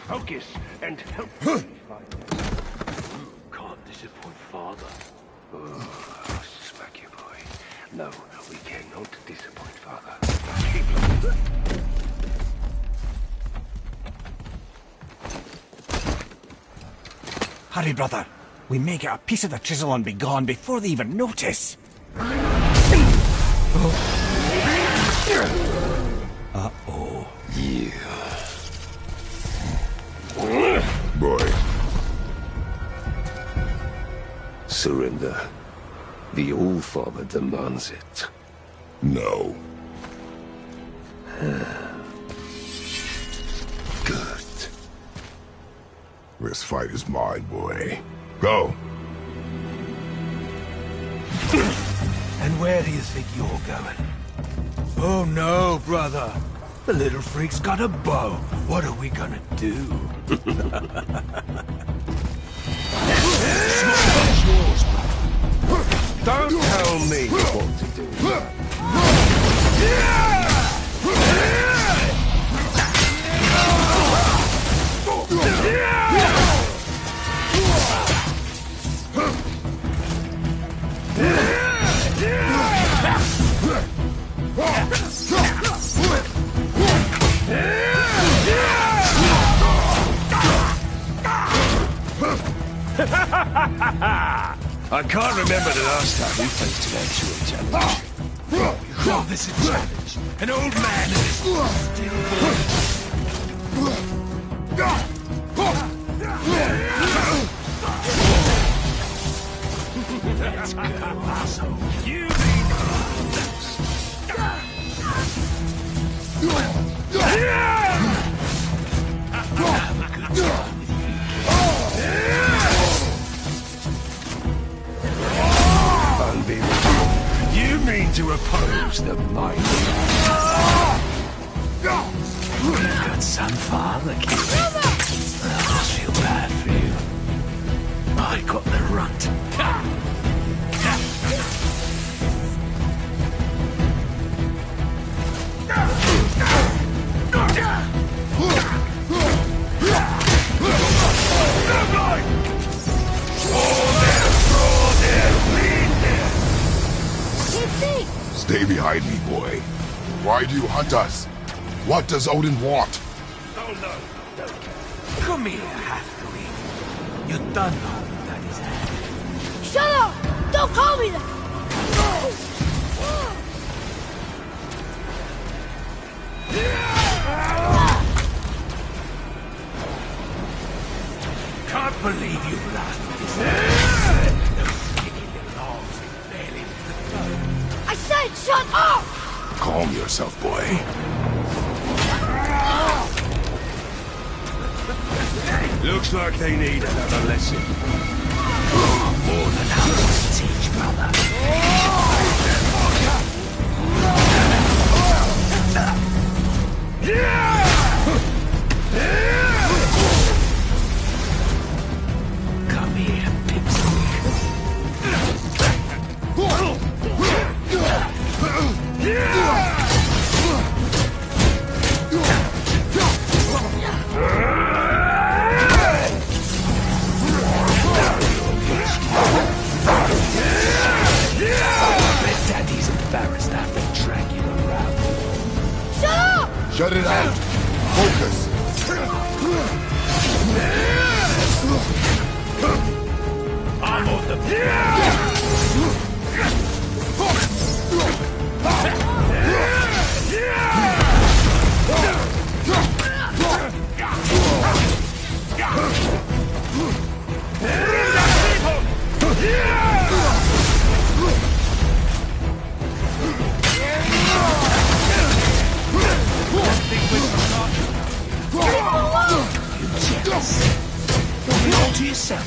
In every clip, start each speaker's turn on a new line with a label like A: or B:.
A: Focus and help me find this.
B: Can't disappoint Father.
A: Oh, smack you, boy. No, we cannot disappoint Father.
C: Hurry, brother. We may get a piece of the chisel and be gone before they even notice. Uh-oh.
A: Yeah.
D: Boy.
A: Surrender. The All-Father demands it.
D: No.
A: Good.
D: This fight is mine, boy. Go.
C: And where do you think you're going? Oh no, brother. The little freak's got a bow. What are we gonna do?
A: Don't tell me what to do. I can't remember the last time we faced an actual challenge.
C: You call this a challenge? An old man and his still Let's go, asshole. You
A: Unbelievable. You mean to oppose the mighty?
B: You've got some father, kid. I feel bad for you. I got the runt.
D: Stay behind me, boy. Why do you hunt us? What does Odin want?
A: Oh no.
C: come here, half-breed. You done know that is hand.
E: Shut up! Don't call me that!
C: Can't believe you've lasted this long. Those skinny little arms ain't barely with the bone.
E: I said shut up!
D: Calm yourself, boy.
A: Looks like they need another lesson.
B: More than others to teach, brother. Come here, Daddy's embarrassed to have to drag you around.
E: Shut up!
D: Shut it out. Focus.
C: I'm on the Hold on to yourself.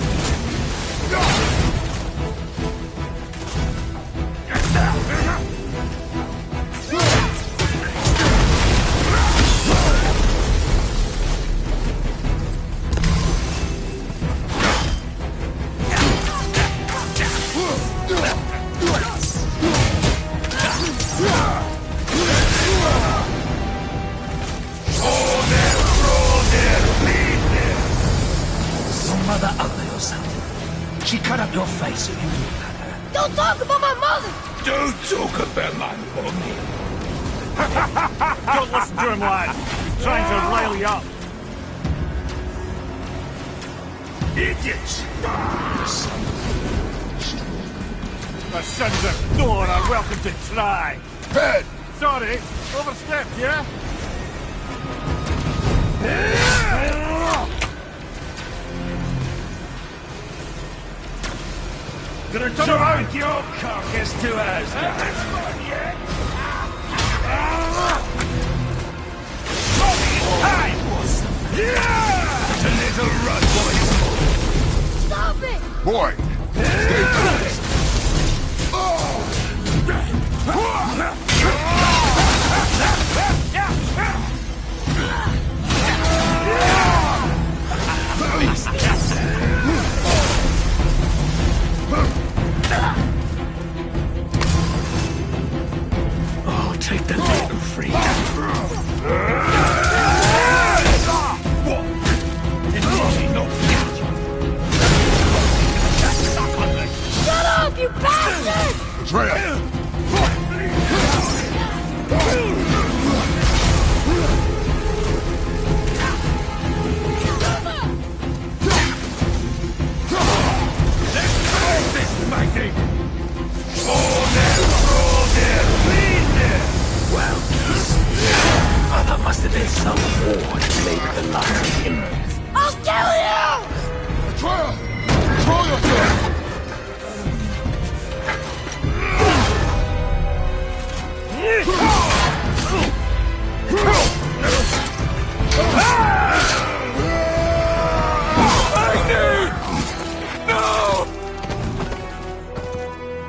C: She cut up your face so you look at her.
E: Don't talk about my mother!
C: Don't talk about my mommy.
F: Don't listen to him, lad. He's trying to rile you up.
C: Idiots!
F: The sons of Thor are welcome to try.
D: Head!
F: Sorry, overstepped, yeah?
C: Gonna drag your carcass to us. A little run, boys.
E: Stop it!
D: Boy! Stay focused!
C: Oh, take the little freak.
E: Shut up, you bastard!
D: Atreus!
B: Oh, there must have been some war to play with the likes of him.
E: I'll kill you!
D: Atreus! Control yourself!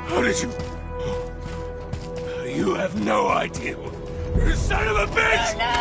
C: How did you... You have no idea. You son of a bitch!